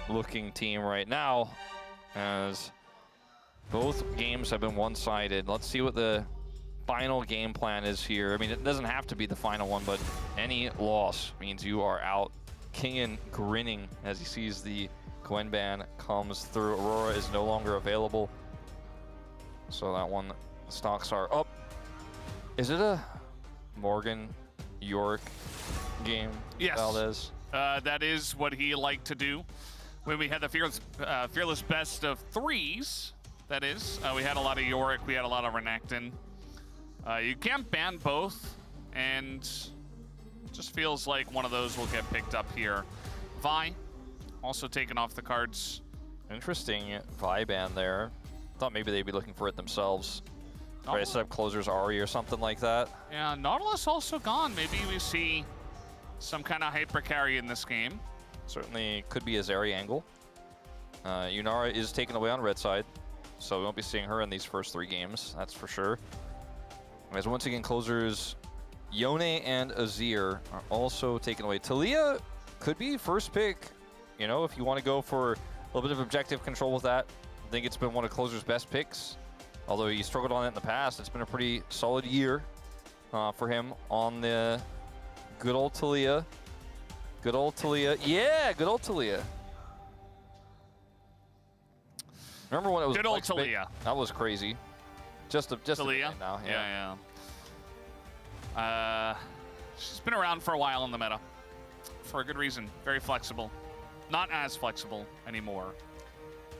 looking team right now, as both games have been one-sided. Let's see what the final game plan is here. I mean, it doesn't have to be the final one, but any loss means you are out. Kingen grinning as he sees the Gwen ban comes through. Aurora is no longer available, so that one, stocks are up. Is it a Morgan York game? Yes. Valdez? That is what he liked to do when we had the fearless best of threes. That is, we had a lot of Yorick, we had a lot of Renekton. You can't ban both, and it just feels like one of those will get picked up here. Vi, also taken off the cards. Interesting Vi ban there. Thought maybe they'd be looking for it themselves. Try to set up closers Ari or something like that. Yeah, Nautilus also gone. Maybe we see some kind of hyper carry in this game. Certainly could be a Zeri angle. Yunara is taken away on red side, so we won't be seeing her in these first 3 games, that's for sure. As once again, closers Yone and Azir are also taken away. Taliyah could be first pick, you know, if you want to go for a little bit of objective control with that. I think it's been one of closers' best picks. Although he struggled on it in the past, it's been a pretty solid year for him on the good old Taliyah. Good old Taliyah. Yeah, good old Taliyah. Remember when it was good old Taliyah? That was crazy. Just Taliyah now. Yeah. She's been around for a while in the meta for a good reason. Very flexible. Not as flexible anymore.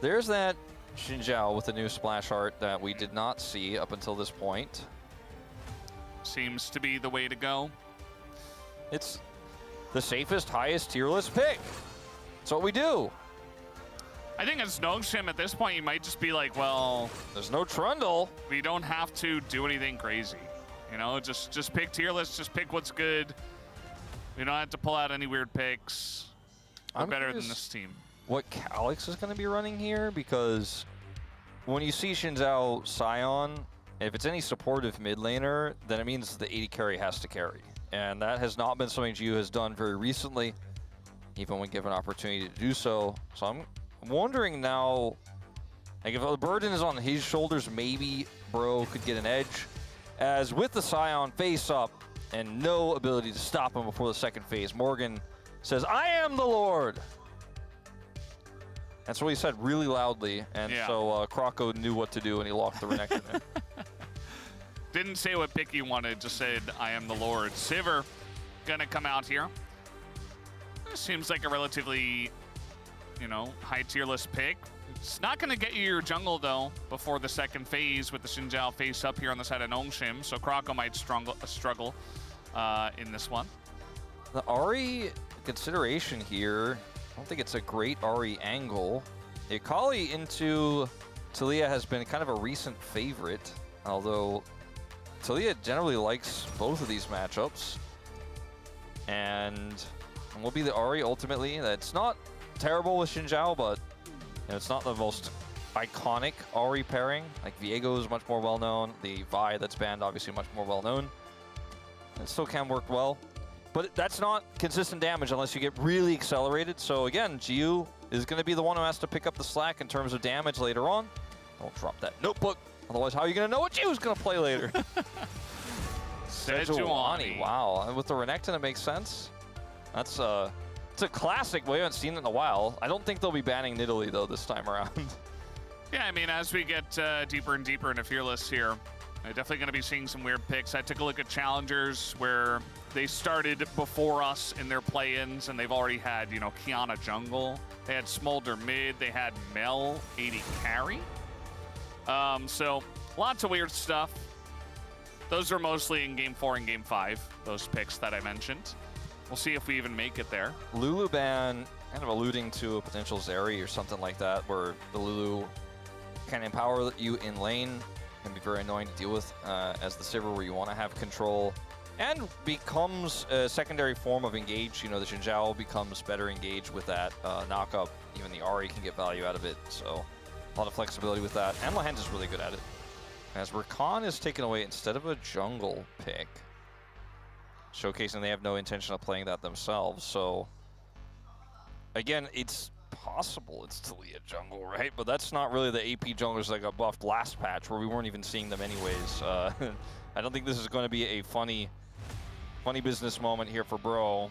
There's that Xin Zhao with the new splash art that we did not see up until this point. Seems to be the way to go. It's the safest, highest tier list pick. That's what we do. I think as Nongshim at this point, you might just be like, well, there's no Trundle. We don't have to do anything crazy. You know, just pick tier list, just pick what's good. We don't have to pull out any weird picks. We're better than this team. What Calyx is going to be running here, because when you see Xin Zhao Sion, if it's any supportive mid laner, then it means the AD carry has to carry. And that has not been something Gio has done very recently, even when given opportunity to do so. So I'm wondering now, like if the burden is on his shoulders, maybe Bro could get an edge. As with the Sion face up and no ability to stop him before the second phase, Morgan says, "I am the Lord." That's what he said really loudly, and so Kroko knew what to do, and he locked the Renekton there. Didn't say what pick he wanted, just said, "I am the Lord." Sivir gonna come out here. This seems like a relatively, you know, high tier list pick. It's not gonna get you your jungle though before the second phase with the Xin Zhao face up here on the side of Nongshim, so Kroko might struggle in this one. The Ahri consideration here, I don't think it's a great Ahri angle. Akali into Taliyah has been kind of a recent favorite, although Taliyah generally likes both of these matchups. And will be the Ahri ultimately. That's not terrible with Xin Zhao, but you know, it's not the most iconic Ahri pairing. Like Viego is much more well-known. The Vi that's banned obviously much more well-known. It still can work well. But that's not consistent damage unless you get really accelerated. So again, Gio is going to be the one who has to pick up the slack in terms of damage later on. Don't drop that notebook. Otherwise, how are you going to know what Gio's going to play later? Sejuani. Wow. And with the Renekton, it makes sense. It's a classic. We haven't seen it in a while. I don't think they'll be banning Nidalee, though, this time around. Yeah, I mean, as we get deeper and deeper into Fearless here, I'm definitely going to be seeing some weird picks. I took a look at Challengers where they started before us in their play-ins, and they've already had, you know, Kiana jungle. They had Smolder mid. They had Mel 80 carry. So lots of weird stuff. Those are mostly in Game 4 and Game 5, those picks that I mentioned. We'll see if we even make it there. Lulu ban, kind of alluding to a potential Zeri or something like that, where the Lulu can empower you in lane. Can be very annoying to deal with as the Sivir, where you want to have control, and becomes a secondary form of engage. You know, the Xin Zhao becomes better engaged with that knock-up. Even the Ahri can get value out of it, so a lot of flexibility with that. And Lahend is really good at it. As Rakan is taken away instead of a jungle pick, showcasing they have no intention of playing that themselves. So again, it's possible it's Talia jungle, right? But that's not really the AP junglers that got buffed last patch, where we weren't even seeing them anyways. I don't think this is going to be a funny business moment here for Bro.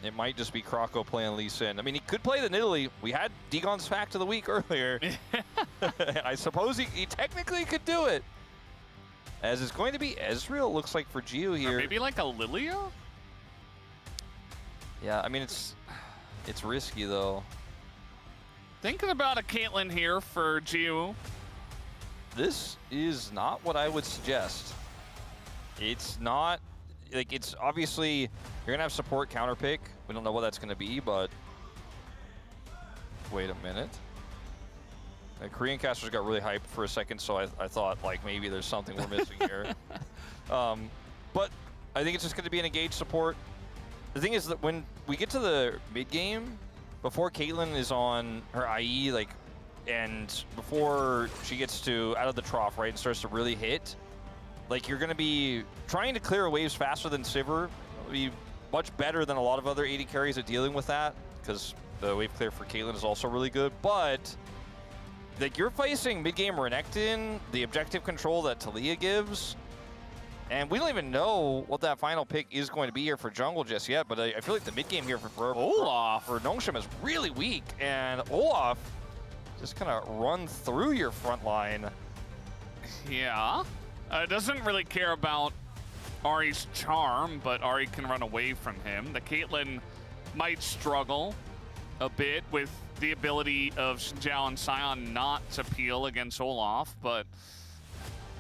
It might just be Croco playing Lee Sin. I mean, he could play the Nidalee. We had Degon's Fact of the Week earlier. I suppose he technically could do it. As it's going to be Ezreal, looks like, for Gio here. Or maybe like a Lilia? Yeah, I mean, it's risky, though. Thinking about a Caitlyn here for Gio. This is not what I would suggest. It's not, like, it's obviously, you're going to have support counter pick. We don't know what that's going to be, but wait a minute. The Korean casters got really hyped for a second, so I thought, like, maybe there's something we're missing here. But I think it's just going to be an engaged support. The thing is that when we get to the mid game, before Caitlyn is on her IE, like, and before she gets to out of the trough, right, and starts to really hit, like, you're going to be trying to clear waves faster than Sivir. It'll be much better than a lot of other AD carries at dealing with that, because the wave clear for Caitlyn is also really good. But like, you're facing mid game Renekton, the objective control that Talia gives. And we don't even know what that final pick is going to be here for jungle just yet, but I feel like the mid game here for Olaf or Nongshim is really weak, and Olaf just kind of run through your front line. Yeah. Doesn't really care about Ahri's charm, but Ahri can run away from him. The Caitlyn might struggle a bit with the ability of Zhao and Sion not to peel against Olaf, but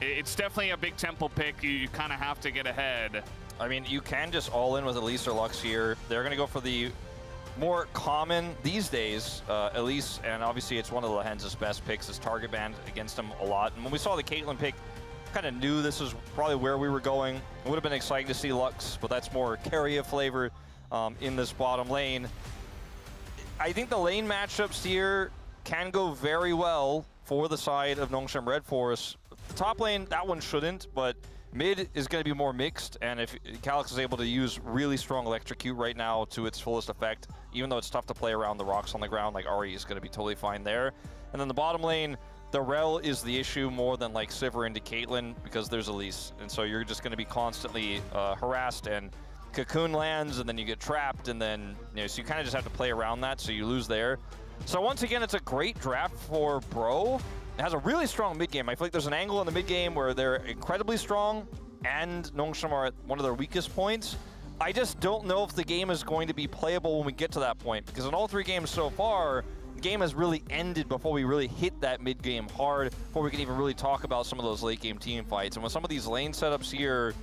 it's definitely a big tempo pick. You kind of have to get ahead. I mean, you can just all in with Elise or Lux here. They're going to go for the more common these days, Elise, and obviously it's one of Lehen's best picks. His target band against him a lot. And when we saw the Caitlyn pick, kind of knew this was probably where we were going. It would have been exciting to see Lux, but that's more carry flavor in this bottom lane. I think the lane matchups here can go very well for the side of Nongshim Red Forest. The top lane, that one shouldn't, but mid is going to be more mixed, and if Calyx is able to use really strong Electrocute right now to its fullest effect, even though it's tough to play around the rocks on the ground, like Ahri is going to be totally fine there. And then the bottom lane, the Rel is the issue more than like Sivir into Caitlyn, because there's Elise, and so you're just going to be constantly harassed, and Cocoon lands, and then you get trapped, and then, you know, so you kind of just have to play around that, so you lose there. So once again, it's a great draft for Bro. It has a really strong mid game. I feel like there's an angle in the mid game where they're incredibly strong, and Nongshim are at one of their weakest points. I just don't know if the game is going to be playable when we get to that point, because in all three games so far, the game has really ended before we really hit that mid game hard, before we can even really talk about some of those late game team fights. And with some of these lane setups here,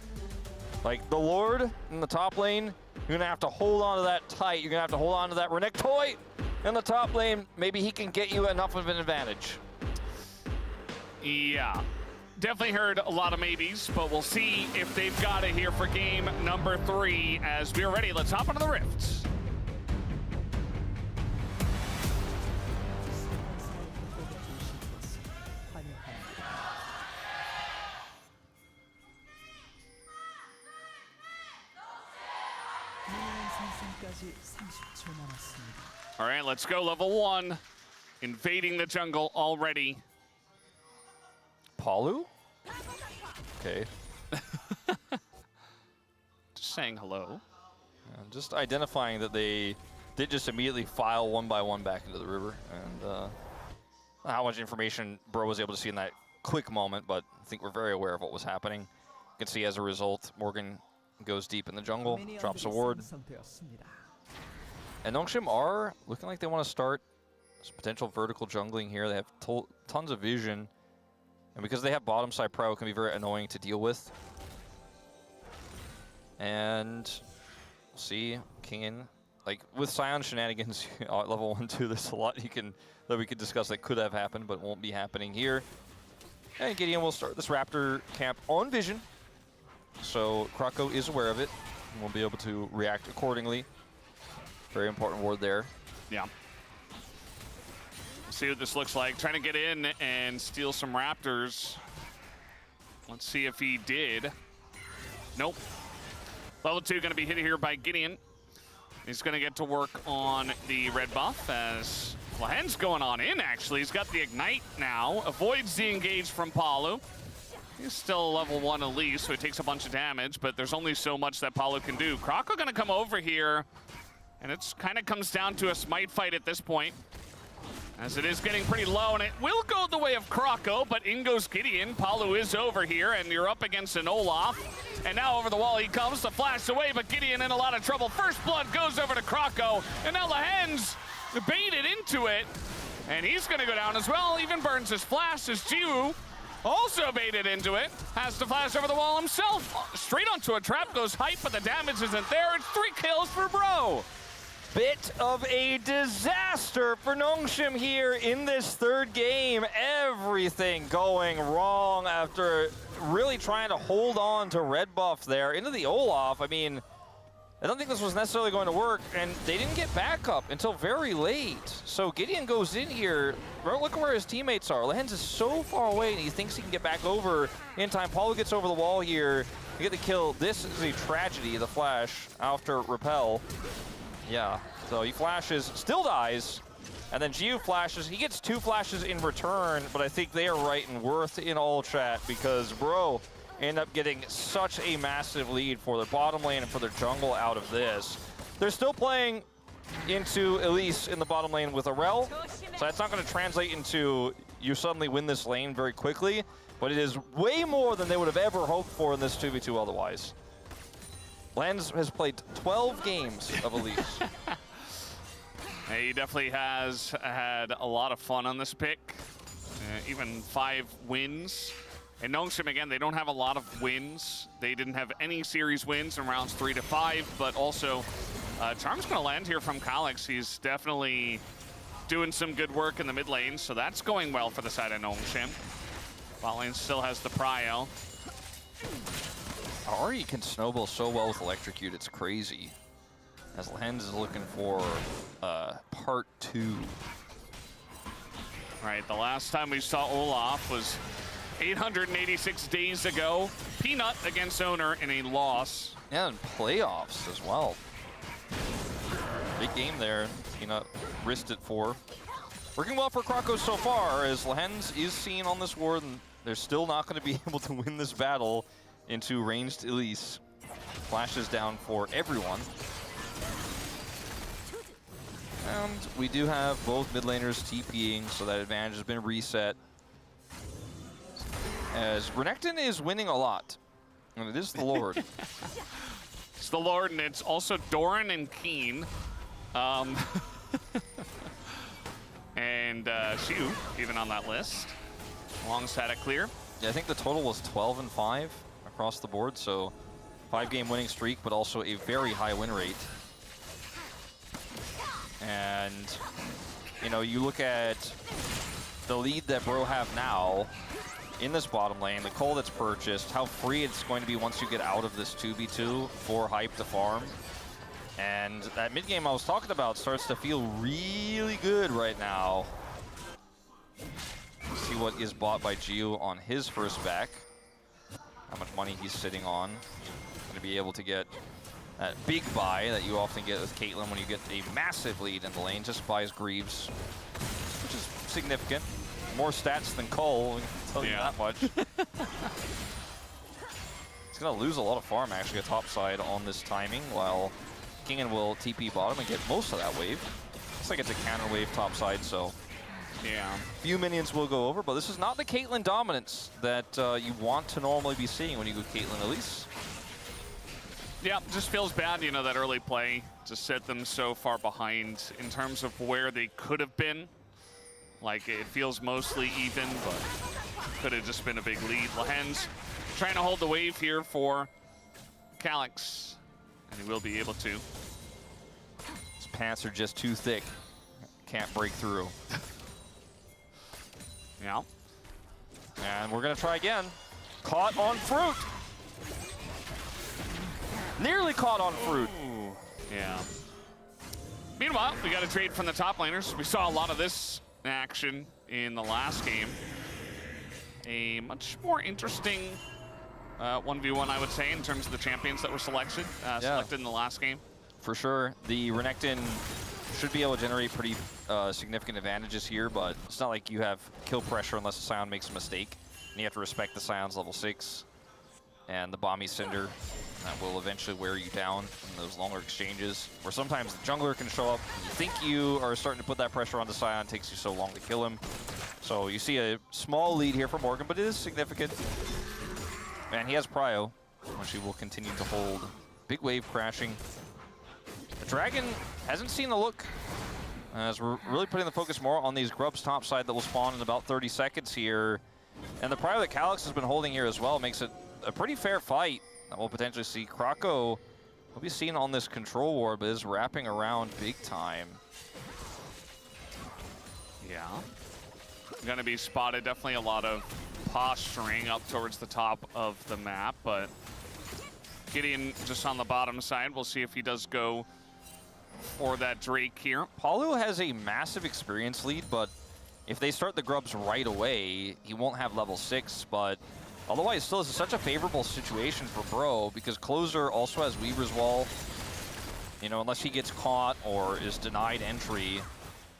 like the Lord in the top lane, you're gonna have to hold on to that tight. You're gonna have to hold on to that Renekton in the top lane. Maybe he can get you enough of an advantage. Yeah, definitely heard a lot of maybes, but we'll see if they've got it here for game number 3 as we're ready. Let's hop into the rifts. All right, let's go. Level 1, invading the jungle already. Palu? Okay. Just saying hello. Just identifying that they did just immediately file one by one back into the river. And how much information Bro was able to see in that quick moment, but I think we're very aware of what was happening. You can see as a result, Morgan goes deep in the jungle, drops a ward. And Nongshim are looking like they want to start some potential vertical jungling here. They have tons of vision. And because they have bottom side pro, it can be very annoying to deal with. And we'll see, King, like with Sion shenanigans at level 1, 2, there's a lot that we could discuss that could have happened, but won't be happening here. And Gideon will start this Raptor camp on vision. So Croco is aware of it, and will be able to react accordingly. Very important ward there. Yeah. See what this looks like. Trying to get in and steal some Raptors. Let's see if he did. Nope. Level 2 going to be hit here by Gideon. He's going to get to work on the red buff as Lahen's going on in, actually. He's got the Ignite now. Avoids the engage from Palu. He's still level 1 elite, so he takes a bunch of damage, but there's only so much that Palu can do. Kroko gonna come over here, and it's kind of comes down to a smite fight at this point, as it is getting pretty low, and it will go the way of Kroko, but in goes Gideon. Palu is over here, and you're up against an Olaf, and now over the wall he comes to flash away, but Gideon in a lot of trouble. First blood goes over to Kroko, and now Lahen's baited into it, and he's gonna go down as well. Even burns his flash as Jiwoo also baited into it. Has to flash over the wall himself. Straight onto a trap goes Hype, but the damage isn't there. It's 3 kills for Bro. Bit of a disaster for Nongshim here in this third game. Everything going wrong after really trying to hold on to red buff there. Into the Olaf, I mean, I don't think this was necessarily going to work, and they didn't get backup until very late. So Gideon goes in here. Look at where his teammates are. Lahen's is so far away, and he thinks he can get back over in time. Palu gets over the wall here to get the kill. This is a tragedy, the flash after Repel. Yeah, so he flashes, still dies, and then Jiwoo flashes. He gets 2 flashes in return, but I think they are right and worth in all chat because Bro end up getting such a massive lead for their bottom lane and for their jungle out of this. They're still playing into Elise in the bottom lane with Arel, so that's not going to translate into you suddenly win this lane very quickly, but it is way more than they would have ever hoped for in this 2v2 otherwise. Lens has played 12 games of Elise. He definitely has had a lot of fun on this pick, even 5 wins. And Nongshim, again, they don't have a lot of wins. They didn't have any series wins in rounds 3 to 5, but also Charm's going to land here from Calyx. He's definitely doing some good work in the mid lane, so that's going well for the side of Nongshim. Bot lane still has the prio. Ari can snowball so well with Electrocute, it's crazy. As Lens is looking for part 2. Right, the last time we saw Olaf was 886 days ago. Peanut against Owner in a loss. Yeah, and playoffs as well. Big game there. Peanut risked it for. Working well for Kroko so far, as Lens is seen on this ward, and they're still not going to be able to win this battle into ranged Elise. Flashes down for everyone. And we do have both mid laners TPing, so that advantage has been reset. As Renekton is winning a lot. And it is the Lord. It's the Lord, and it's also Doran and Keen. And Shu, even on that list. Alongside a clear. Yeah, I think the total was 12 and 5 across the board, so 5-game winning streak, but also a very high win rate. And, you know, you look at the lead that Bro have now in this bottom lane, the coal that's purchased, how free it's going to be once you get out of this 2v2 for Hype to farm. And that mid game I was talking about starts to feel really good right now. See what is bought by Jiwoo on his first back. How much money he's sitting on. Going to be able to get that big buy that you often get with Caitlyn when you get a massive lead in the lane. Just buys Greaves, which is significant. More stats than Cole, I can tell you that much. He's going to lose a lot of farm actually top side on this timing, while Kingen will TP bottom and get most of that wave. Looks like it's a counter wave top side, so yeah, few minions will go over, but this is not the Caitlyn dominance that you want to normally be seeing when you go Caitlyn Elise. Yeah, just feels bad, you know, that early play to set them so far behind in terms of where they could have been. Like, it feels mostly even, but could have just been a big lead. Lahen's trying to hold the wave here for Calyx, and he will be able to. His pants are just too thick. Can't break through. Yeah. And we're gonna try again. Caught on fruit. Nearly caught on fruit. Ooh. Yeah. Meanwhile, we got a trade from the top laners. We saw a lot of this action in the last game. A much more interesting 1v1, I would say, in terms of the champions that were selected in the last game. For sure. The Renekton should be able to generate pretty significant advantages here, but it's not like you have kill pressure unless the Scion makes a mistake. And you have to respect the Scion's level 6 and the Bomby Cinder. That will eventually wear you down in those longer exchanges, where sometimes the jungler can show up. You think you are starting to put that pressure on the Scion, it takes you so long to kill him. So you see a small lead here for Morgan, but it is significant. And he has Prio, which he will continue to hold. Big wave crashing. The Dragon hasn't seen the look, as we're really putting the focus more on these grubs top side that will spawn in about 30 seconds here. And the Prio that Calyx has been holding here as well makes it a pretty fair fight. That we'll potentially see. Krako will be seen on this control ward, but is wrapping around big time. Yeah. Gonna be spotted. Definitely a lot of posturing up towards the top of the map, but Gideon just on the bottom side. We'll see if he does go for that Drake here. Palu has a massive experience lead, but if they start the grubs right away, he won't have level 6, but otherwise, still is such a favorable situation for Bro, because Closer also has Weaver's Wall. You know, unless he gets caught or is denied entry.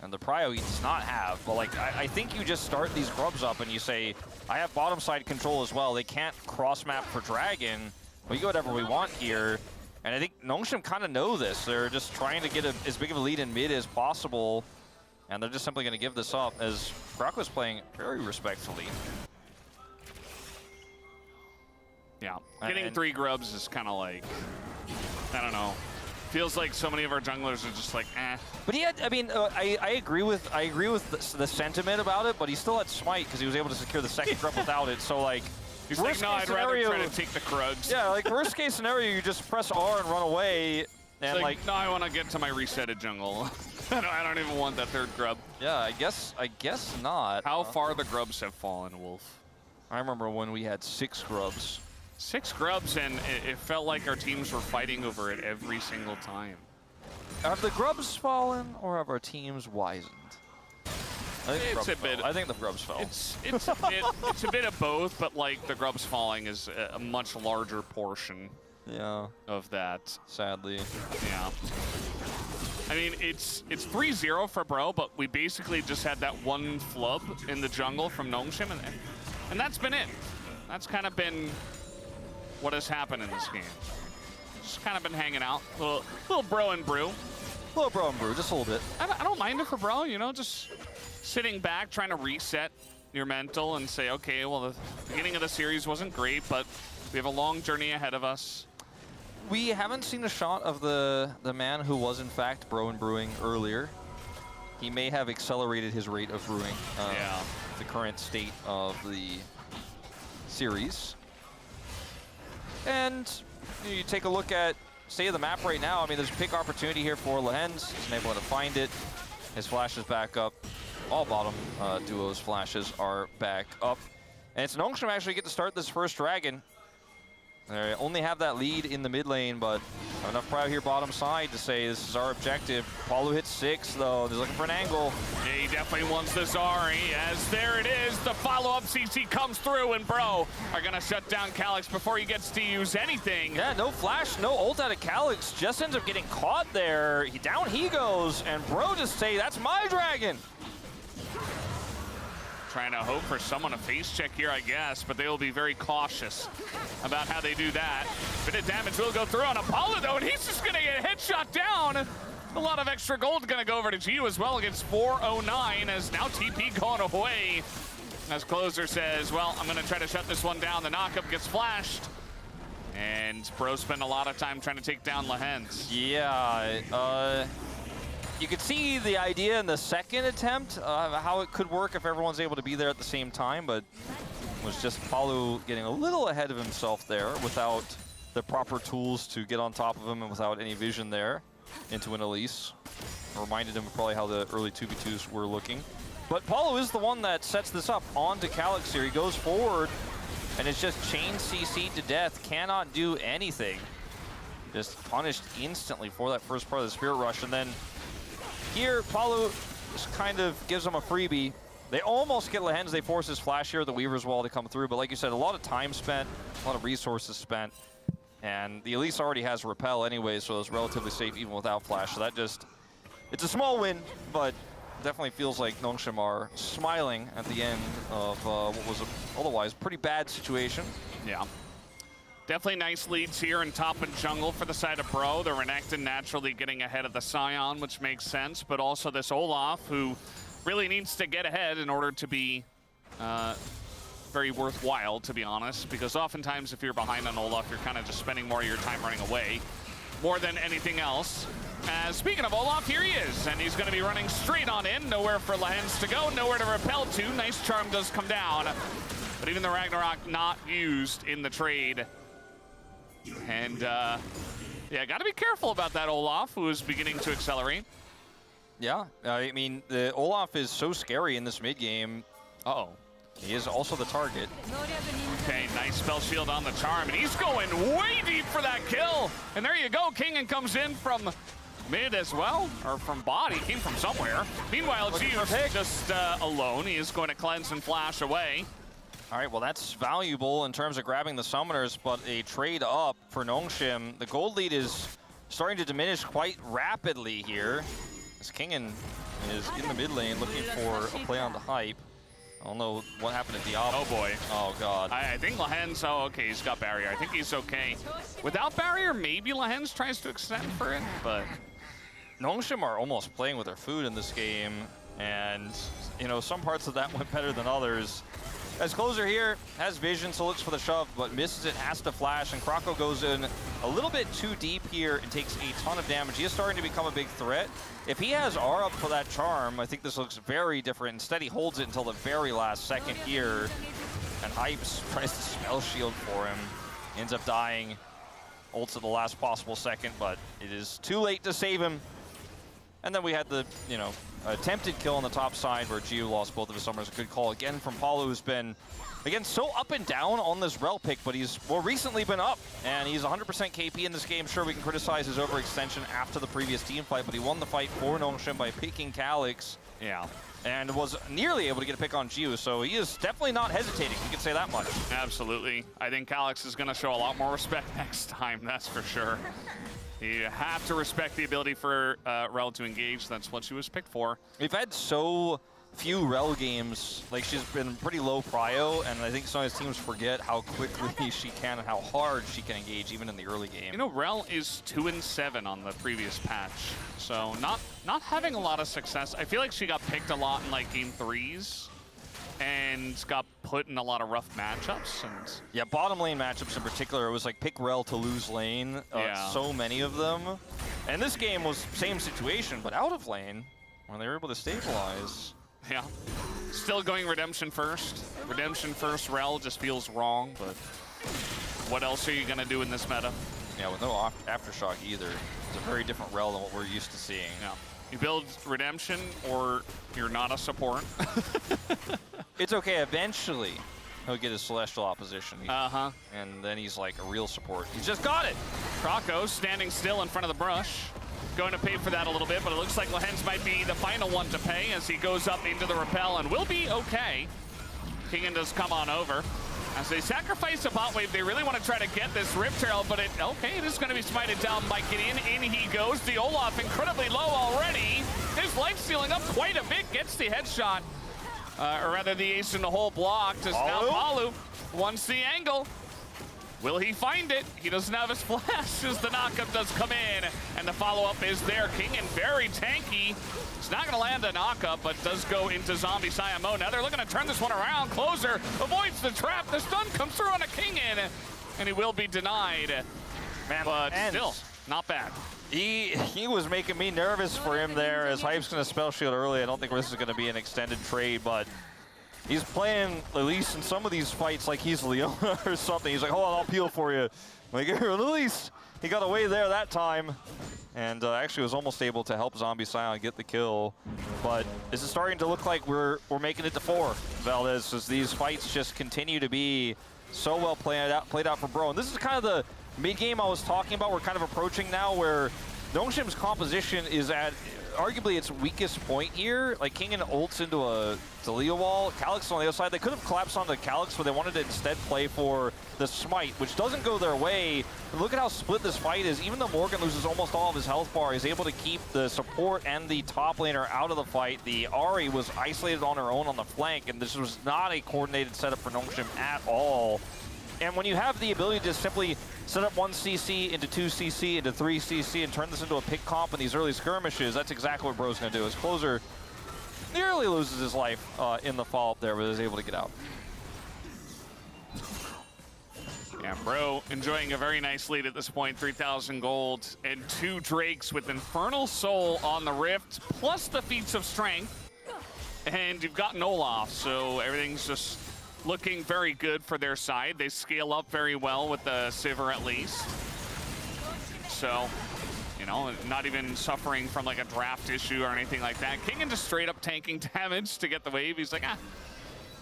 And the Prio he does not have. But, like, I think you just start these grubs up and you say, I have bottom side control as well. They can't cross-map for Dragon. We go whatever we want here. And I think Nongshim kind of know this. They're just trying to get as big of a lead in mid as possible. And they're just simply going to give this up, as Krako's playing very respectfully. Yeah, getting 3 grubs is kind of like, I don't know. Feels like so many of our junglers are just like, eh. But he had, I mean, I agree with the sentiment about it, but he still had smite because he was able to secure the second grub without it. So like, he's like, no, I'd rather try to take the Krugs. Yeah, like worst case scenario, you just press R and run away, and like, no, I want to get to my resetted jungle. I don't even want that 3rd grub. Yeah, I guess not. How far the grubs have fallen, Wolf? I remember when we had 6 grubs. 6 grubs, and it felt like our teams were fighting over it every single time. Have the grubs fallen, or have our teams wizened? I think the grubs fell. It's a bit of both, but like the grubs falling is a much larger portion. Yeah. Of that. Sadly. Yeah. I mean, it's 3-0 for Bro, but we basically just had that one flub in the jungle from Nongshim, and that's been it. That's kind of been what has happened in this game. Just kind of been hanging out. Little Bro and Brew. Little Bro and Brew, just a little bit. I don't mind it for Bro, you know, just sitting back, trying to reset your mental and say, okay, well, the beginning of the series wasn't great, but we have a long journey ahead of us. We haven't seen a shot of the man who was, in fact, Bro and Brewing earlier. He may have accelerated his rate of brewing. Yeah. The current state of the series. And you take a look at state of the map right now. I mean, there's a pick opportunity here for Lehens. He's able to find it. His flash is back up. All bottom duos' flashes are back up. And it's Nongshim actually get to start this first Dragon. They only have that lead in the mid lane, but have enough Prio here bottom side to say this is our objective. Palu hits 6, though. They're looking for an angle. Yeah, he definitely wants this Ari, as there it is. The follow-up CC comes through, and Bro are going to shut down Calyx before he gets to use anything. Yeah, no flash, no ult out of Calyx. Just ends up getting caught there. Down he goes, and Bro just say, that's my Dragon. Trying to hope for someone to face check here, I guess, but they will be very cautious about how they do that. Bit of damage will go through on Apollo, though, and he's just going to get headshot down. A lot of extra gold going to go over to Gio as well against 409, as now TP going away. As Closer says, well, I'm going to try to shut this one down. The knockup gets flashed. And Bro spent a lot of time trying to take down Lehens. Yeah, you could see the idea in the second attempt, how it could work if everyone's able to be there at the same time, but it was just Palu getting a little ahead of himself there without the proper tools to get on top of him and without any vision there into an Elise. Reminded him of probably how the early 2v2s were looking. But Palu is the one that sets this up onto Calyx here. He goes forward and it's just chain CC'd to death, cannot do anything. Just punished instantly for that first part of the Spirit Rush, and then here, Palu just kind of gives them a freebie. They almost get Lehens. They force his flash here, the Weaver's Wall to come through. But like you said, a lot of time spent, a lot of resources spent. And the Elise already has Repel anyway, so it's relatively safe even without flash. So that just it's a small win, but definitely feels like Nongshim are smiling at the end of what was a otherwise pretty bad situation. Yeah. Definitely nice leads here in top and jungle for the side of Bro. The Renekton naturally getting ahead of the Scion, which makes sense, but also this Olaf, who really needs to get ahead in order to be very worthwhile, to be honest, because oftentimes if you're behind on Olaf, you're kind of just spending more of your time running away, more than anything else. Speaking of Olaf, here he is, and he's going to be running straight on in. Nowhere for Lehens to go, nowhere to repel to. Nice charm does come down, but even the Ragnarok not used in the trade. And, yeah, got to be careful about that Olaf, who is beginning to accelerate. Yeah, I mean, the Olaf is so scary in this mid game. Uh-oh. He is also the target. Okay, nice spell shield on the charm, and he's going way deep for that kill. And there you go, Kingen comes in from mid as well, or from bot. He came from somewhere. Meanwhile, Gio's just alone. He is going to cleanse and flash away. All right, well, that's valuable in terms of grabbing the summoners, but a trade up for Nongshim. The gold lead is starting to diminish quite rapidly here, as Kingen is in the mid lane looking for a play on the hype. I don't know what happened at Diablo. Oh boy. Oh god. I think Lehens, oh okay, he's got barrier. I think he's okay. Without barrier, maybe Lehens tries to extend for it, but... Nongshim are almost playing with their food in this game, and, you know, some parts of that went better than others. As Closer here has vision, so looks for the shove, but misses it, has to flash, and Krako goes in a little bit too deep here and takes a ton of damage. He is starting to become a big threat. If he has R up for that charm, I think this looks very different. Instead, he holds it until the very last second here, and Hypes tries to spell shield for him. Ends up dying, ults at the last possible second, but it is too late to save him. And then we had the, you know, attempted kill on the top side where Gio lost both of his summers. A good call again from Paulo, who's been, again, so up and down on this Rel pick, but he's more recently been up, and he's 100% KP in this game. Sure, we can criticize his overextension after the previous team fight, but he won the fight for Nongshim by picking Calyx. Yeah. And was nearly able to get a pick on Gio, so he is definitely not hesitating, you can say that much. Absolutely. I think Calyx is going to show a lot more respect next time, that's for sure. You have to respect the ability for Rel to engage. That's what she was picked for. We've had so few Rel games. Like, she's been pretty low prio, and I think sometimes teams forget how quickly she can and how hard she can engage, even in the early game. You know, Rel is 2-7 on the previous patch, so not having a lot of success. I feel like she got picked a lot in, like, game 3s. And got put in a lot of rough matchups. And yeah, bottom lane matchups in particular, it was like pick Rel to lose lane, yeah. So many of them. And this game was same situation, but out of lane, when they were able to stabilize. Yeah, still going Redemption first. Redemption first Rel just feels wrong, but what else are you gonna do in this meta? Yeah, with no Aftershock either. It's a very different Rel than what we're used to seeing. Yeah. You build Redemption, or you're not a support. It's okay, eventually he'll get his Celestial opposition. Uh-huh. And then he's like a real support. He's just got it! Krako standing still in front of the brush. Going to pay for that a little bit, but it looks like Lehens might be the final one to pay as he goes up into the rappel and will be okay. Kingen does come on over. As they sacrifice a bot wave, they really want to try to get this Rip Trail, but it is going to be smited down by Gideon. In he goes. The Olaf incredibly low already. His life stealing up quite a bit, gets the headshot. Or rather, the ace in the hole blocked. As now Palu wants the angle. Will he find it? He doesn't have his flash as the knockup does come in. And the follow-up is there. Kingen very tanky. It's not going to land a knockup, but does go into Zombie Scion mode. Now they're looking to turn this one around. Closer avoids the trap. The stun comes through on a Kingen, and he will be denied. Man, but still, not bad. He was making me nervous for him there as Hype's going to spell shield early. I don't think this is going to be an extended trade, but he's playing, at least in some of these fights, like he's Leona or something. He's like, hold on, I'll peel for you. Like, at least he got away there that time. And actually was almost able to help Zombie Scion get the kill. But this is starting to look like we're making it to 4, Valdez, as these fights just continue to be so well played out for Bro. And this is kind of the mid-game I was talking about. We're kind of approaching now where Nongshim's composition is at arguably its weakest point here. Like, King and ults into a Taliyah wall. Calyx on the other side. They could have collapsed onto Calyx, but they wanted to instead play for the smite, which doesn't go their way. But look at how split this fight is. Even though Morgan loses almost all of his health bar, he's able to keep the support and the top laner out of the fight. The Ahri was isolated on her own on the flank, and this was not a coordinated setup for Nongshim at all. And when you have the ability to simply set up 1 CC into 2 CC into 3 CC and turn this into a pick comp in these early skirmishes, that's exactly what Bro's going to do. His closer nearly loses his life in the follow-up there, but is able to get out. Yeah, Bro enjoying a very nice lead at this point, 3,000 gold and 2 Drakes with Infernal Soul on the Rift, plus the Feats of Strength. And you've got Olaf, so everything's just looking very good for their side. They scale up very well with the Sivir at least. So, you know, not even suffering from like a draft issue or anything like that. Kingen just straight up tanking damage to get the wave. He's like, ah,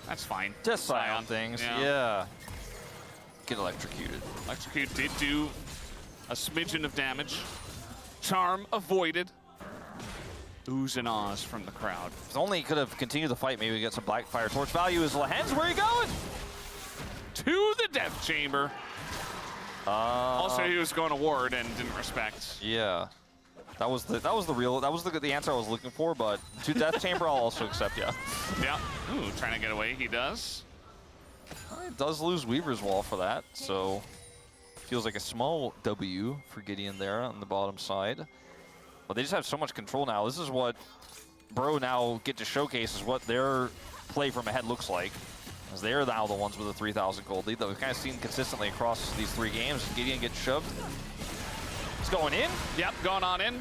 that's fine. Just Scion things, yeah. Get electrocuted. Electrocute did do a smidgen of damage. Charm avoided. Oohs and ahs from the crowd. If only he could have continued the fight, maybe we get some Black Fire Torch value. Is Lehens, where are you going? To the Death Chamber. Also, he was going to ward and didn't respect. Yeah, that was the answer I was looking for. But to Death Chamber, I'll also accept. Yeah. Yeah. Ooh, trying to get away. He does. He does lose Weaver's Wall for that, so feels like a small W for Gideon there on the bottom side. But they just have so much control now. This is what Bro now get to showcase, is what their play from ahead looks like. As they're now the ones with a 3,000 gold lead that we've kind of seen consistently across these 3 games. Gideon gets shoved. He's going in. Yep, going on in.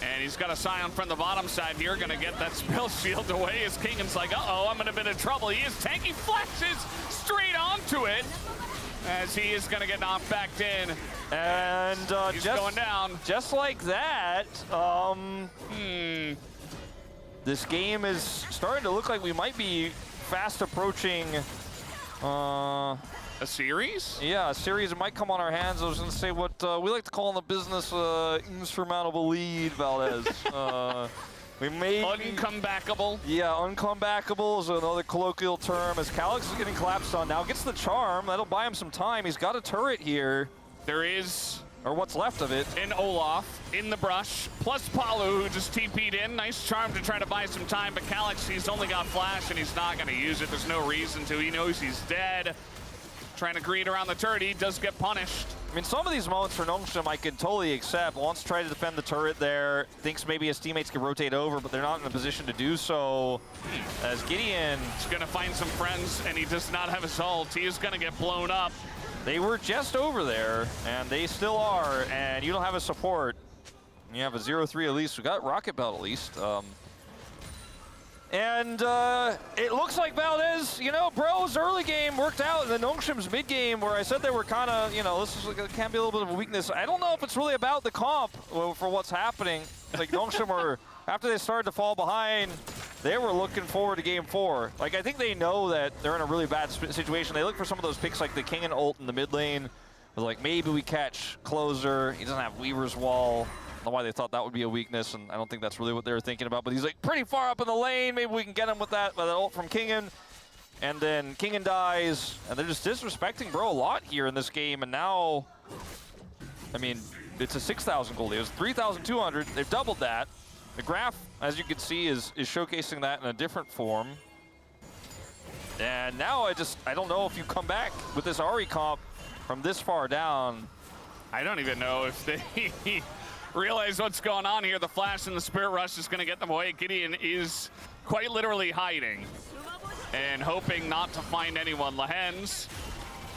And he's got a Scion from the bottom side here. Gonna get that spell shield away as Kingan's like, uh-oh, I'm in a bit of trouble. He is tanky, flashes straight onto it as he is gonna get knocked back in. And he's going down. Just like that, this game is starting to look like we might be fast approaching a series? Yeah, a series that might come on our hands. I was going to say what we like to call in the business insurmountable lead, Valdez. We may uncomebackable. Yeah, uncomebackable is another colloquial term, as Calyx is getting collapsed on now. Gets the charm. That'll buy him some time. He's got a turret here. There is, or what's left of it, an Olaf in the brush, plus Palu, who just TP'd in. Nice charm to try to buy some time, but Calyx, he's only got flash, and he's not going to use it. There's no reason to. He knows he's dead. Trying to greed around the turret, he does get punished. I mean, some of these moments for Nongshim I can totally accept. Wants to try to defend the turret there, thinks maybe his teammates can rotate over, but they're not in a position to do so. As Gideon is going to find some friends, and he does not have his ult. He is going to get blown up. They were just over there, and they still are, and you don't have a support. You have a 0-3 at least. We got Rocket Belt at least. And it looks like Valdez, you know, Bro's early game worked out in the Nongshim's mid game, where I said they were kind of, you know, this is can be a little bit of a weakness. I don't know if it's really about the comp for what's happening. Like Nongshim were, after they started to fall behind, they were looking forward to game 4. Like, I think they know that they're in a really bad situation. They look for some of those picks like the King and ult in the mid lane. Like, maybe we catch closer. He doesn't have Weaver's Wall. I don't know why they thought that would be a weakness, and I don't think that's really what they were thinking about. But he's like pretty far up in the lane. Maybe we can get him with that ult from Kingen. And then Kingen dies, and they're just disrespecting Bro a lot here in this game. And now, I mean, it's a 6,000 gold. It was 3,200. They've doubled that. The graph, as you can see, is showcasing that in a different form. And now I don't know if you come back with this Ahri comp from this far down. I don't even know if they realize what's going on here. The flash and the Spirit Rush is going to get them away. Gideon is quite literally hiding and hoping not to find anyone. Lehens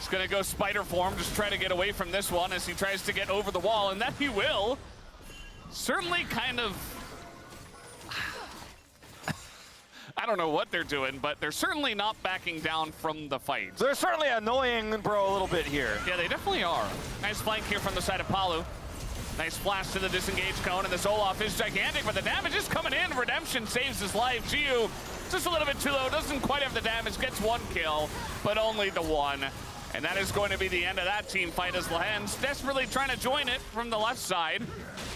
is going to go spider form, just try to get away from this one as he tries to get over the wall, and that he will. Certainly kind of, I don't know what they're doing, but they're certainly not backing down from the fight. They're certainly annoying Bro a little bit here. Yeah, they definitely are. Nice flank here from the side of Palu. Nice flash to the disengaged cone, and this Olaf is gigantic, but the damage is coming in. Redemption saves his life. Gio just a little bit too low, doesn't quite have the damage, gets 1 kill, but only the 1. And that is going to be the end of that team fight as Lehens desperately trying to join it from the left side.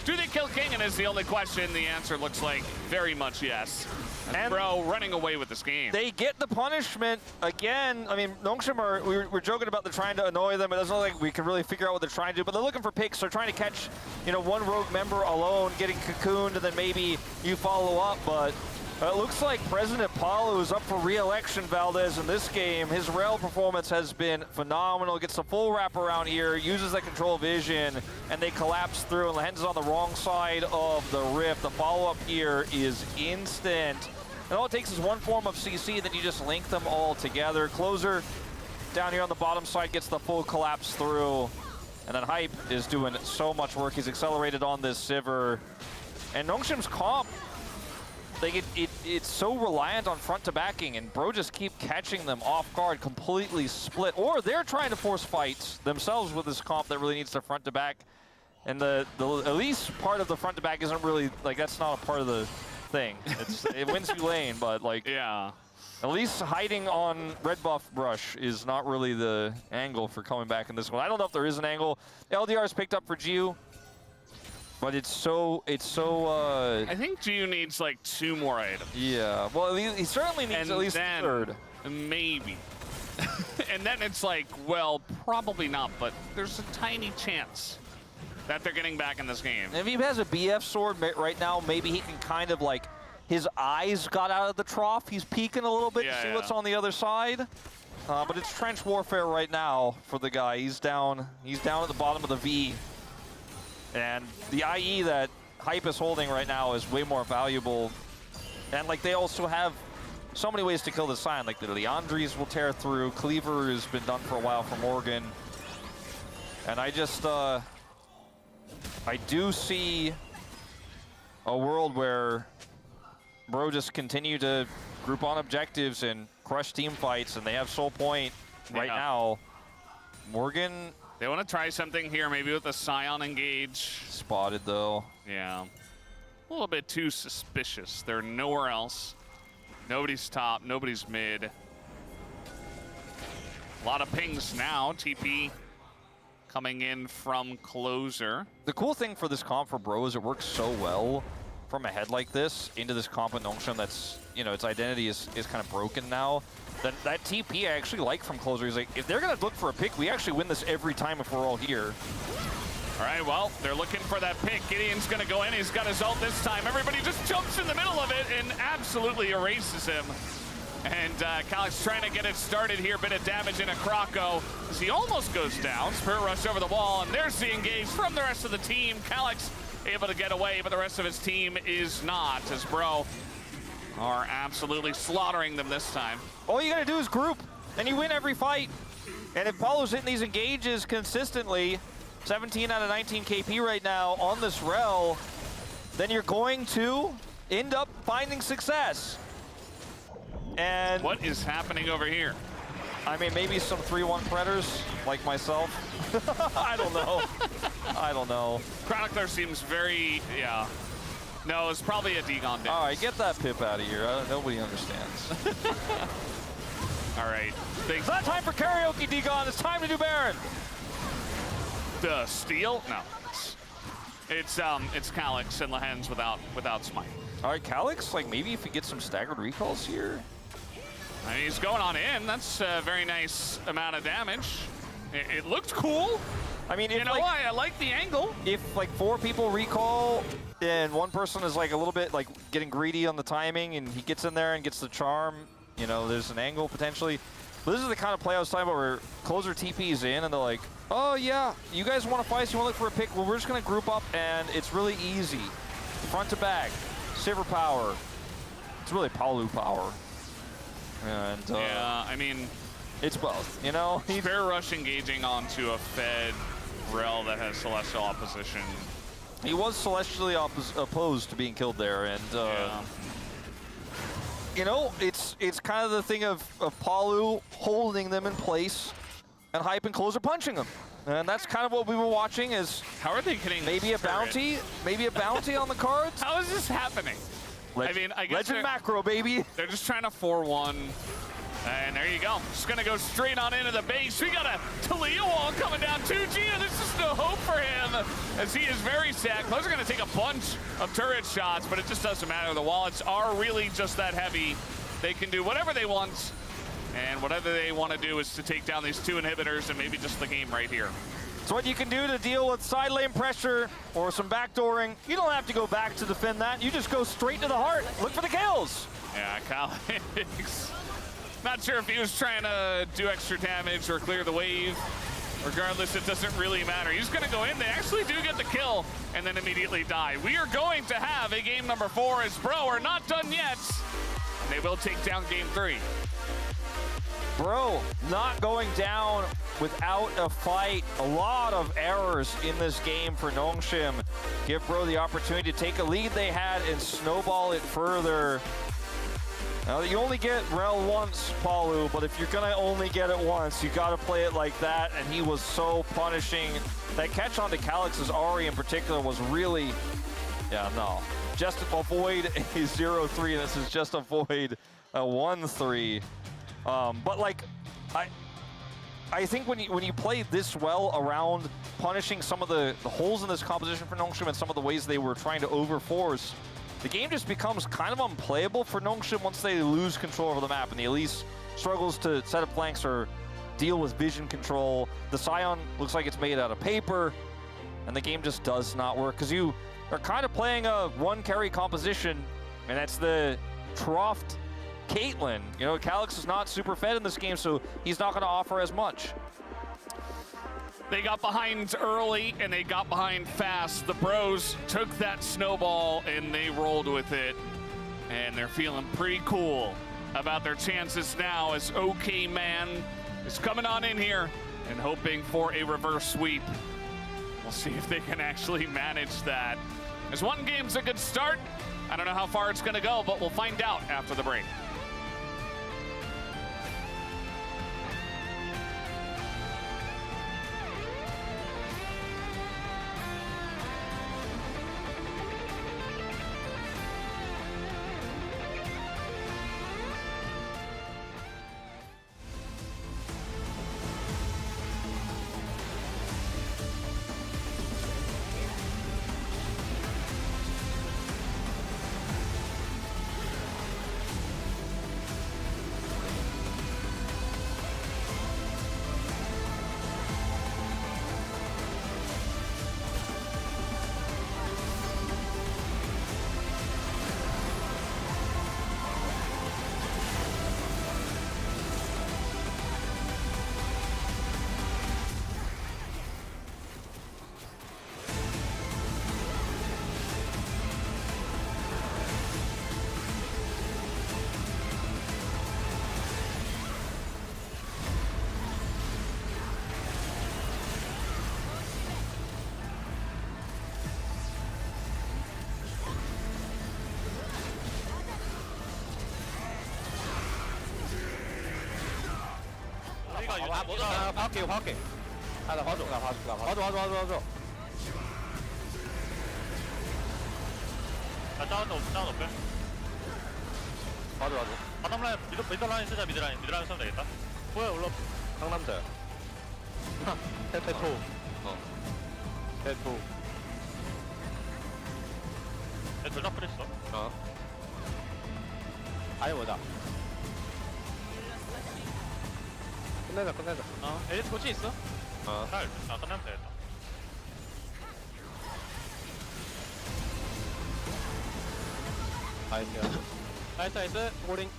Do they kill King? And is the only question. The answer looks like very much yes. And Bro running away with this game. They get the punishment again. I mean, Nongshim we're joking about they're trying to annoy them. It doesn't look like we can really figure out what they're trying to do, but they're looking for picks. They're trying to catch, you know, one rogue member alone, getting cocooned, and then maybe you follow up. But it looks like President Paulo is up for re-election, Valdez, in this game. His rail performance has been phenomenal. Gets the full wrap around here, uses that control vision, and they collapse through. And Lehens is on the wrong side of the rift. The follow-up here is instant. And all it takes is one form of CC, then you just link them all together. Closer down here on the bottom side gets the full collapse through. And then Hype is doing so much work. He's accelerated on this Sivir. And Nongshim's comp, it's so reliant on front to backing, and Bro just keep catching them off guard, completely split. Or they're trying to force fights themselves with this comp that really needs the front to back. And the at least part of the front to back isn't really, like, that's not a part of the thing. It wins you lane, but like, yeah. At least hiding on red buff brush is not really the angle for coming back in this one. I don't know if there is an angle. LDR is picked up for Gio, but it's so I think Gio needs like 2 more items. Yeah, well, he certainly needs at least a third. Maybe. And then it's like, well, probably not, but there's a tiny chance that they're getting back in this game. If he has a BF sword right now, maybe he can kind of like, his eyes got out of the trough. He's peeking a little bit to see what's on the other side. But it's trench warfare right now for the guy. He's down at the bottom of the V. And the IE that Hype is holding right now is way more valuable. And like, they also have so many ways to kill the Sion. Like the Leandries will tear through. Cleaver has been done for a while for Morgan. And I just, I do see a world where Bro just continue to group on objectives and crush team fights, and they have Soul Point right now. Morgan, they want to try something here, maybe with a Scion engage. Spotted though. Yeah, a little bit too suspicious. They're nowhere else. Nobody's top, nobody's mid. A lot of pings now. TP coming in from closer. The cool thing for this comp for Bro is it works so well from a head like this into this comp with Nongshim that's, you know, its identity is kind of broken now. That TP I actually like from closer. He's like, if they're going to look for a pick, we actually win this every time if we're all here. All right, well, they're looking for that pick. Gideon's going to go in. He's got his ult this time. Everybody just jumps in the middle of it and absolutely erases him. And Calyx trying to get it started here. Bit of damage in a Croco as he almost goes down. Spirit Rush over the wall, and there's the engage from the rest of the team. Calyx able to get away, but the rest of his team is not, as Bro are absolutely slaughtering them this time. All you gotta do is group, and you win every fight. And if Paulo's hitting these engages consistently, 17 out of 19 KP right now on this rel, then you're going to end up finding success. And what is happening over here? I mean, maybe some 3-1 predators like myself. I don't know. I don't know. Chronicler seems very, yeah. No, it's probably a Degon dance. All right, get that pip out of here. Nobody understands. All right. It's not time for karaoke, Degon. It's time to do Baron. The steal? No. It's Calyx and Lehens without Smite. All right, Calyx, like maybe if we get some staggered recalls here. I mean, he's going on in. That's a very nice amount of damage. It looked cool. I mean, you know why? I like the angle. If like 4 people recall and one person is like a little bit like getting greedy on the timing and he gets in there and gets the charm, you know, there's an angle potentially. But this is the kind of play I was talking about where closer TP's in and they're like, oh yeah, you guys want to fight, so you want to look for a pick? Well, we're just going to group up and it's really easy. Front to back, Sivir power. It's really Palu power. And yeah, I mean, it's both, you know? Spirit Rush engaging onto a fed rel that has Celestial opposition. He was Celestially opposed to being killed there, and you know, it's kind of the thing of Palu holding them in place and Hype and Closer punching them. And that's kind of what we were watching is how are they getting maybe a bounty on the cards? How is this happening? I mean, I guess Legend macro, baby. They're just trying to 4-1 And there you go. Just gonna go straight on into the base. We got a Talia wall coming down 2G, and there's just no hope for him as he is very sad. Closer gonna take a bunch of turret shots, but it just doesn't matter. The wallets are really just that heavy. They can do whatever they want, and whatever they want to do is to take down these 2 inhibitors and maybe just the game right here. It's what you can do to deal with side lane pressure or some backdooring. You don't have to go back to defend that. You just go straight to the heart. Look for the kills. Yeah, Kyle Hicks. Not sure if he was trying to do extra damage or clear the wave. Regardless, it doesn't really matter. He's going to go in. They actually do get the kill and then immediately die. We are going to have a game number 4 as Bro are not done yet. And they will take down game 3. Bro, not going down without a fight. A lot of errors in this game for Nongshim. Give Bro the opportunity to take a lead they had and snowball it further. Now, you only get Rel once, Palu, but if you're going to only get it once, you got to play it like that, and he was so punishing. That catch onto Calix's Ahri in particular was really, yeah, no. Just avoid a 0-3, and this is just avoid a 1-3. But, like, I think when you play this well around punishing some of the holes in this composition for Nongshim and some of the ways they were trying to overforce, the game just becomes kind of unplayable for Nongshim once they lose control over the map, and the Elise struggles to set up flanks or deal with vision control. The Scion looks like it's made out of paper, and the game just does not work because you are kind of playing a one-carry composition, and that's the Troughed Caitlyn. You know, Calix is not super fed in this game, so he's not going to offer as much. They got behind early and they got behind fast. The Bros took that snowball and they rolled with it. And they're feeling pretty cool about their chances now as OK Man is coming on in here and hoping for a reverse sweep. We'll see if they can actually manage that. As one game's a good start, I don't know how far it's going to go, but we'll find out after the break. 봐올게. 나 봐줘. 봐줘. 나 다운 없게. 봐줘. 바텀 라인, 미드 라인 쓰자, 미드 라인 쓰면 되겠다. 뭐야, 올라. 강남자야. 테토. 테토. 둘다 프리했어. 아니, 뭐다. 끝내자. 에디스 고치 있어? 끝내면 되겠다. 나이스. 오링.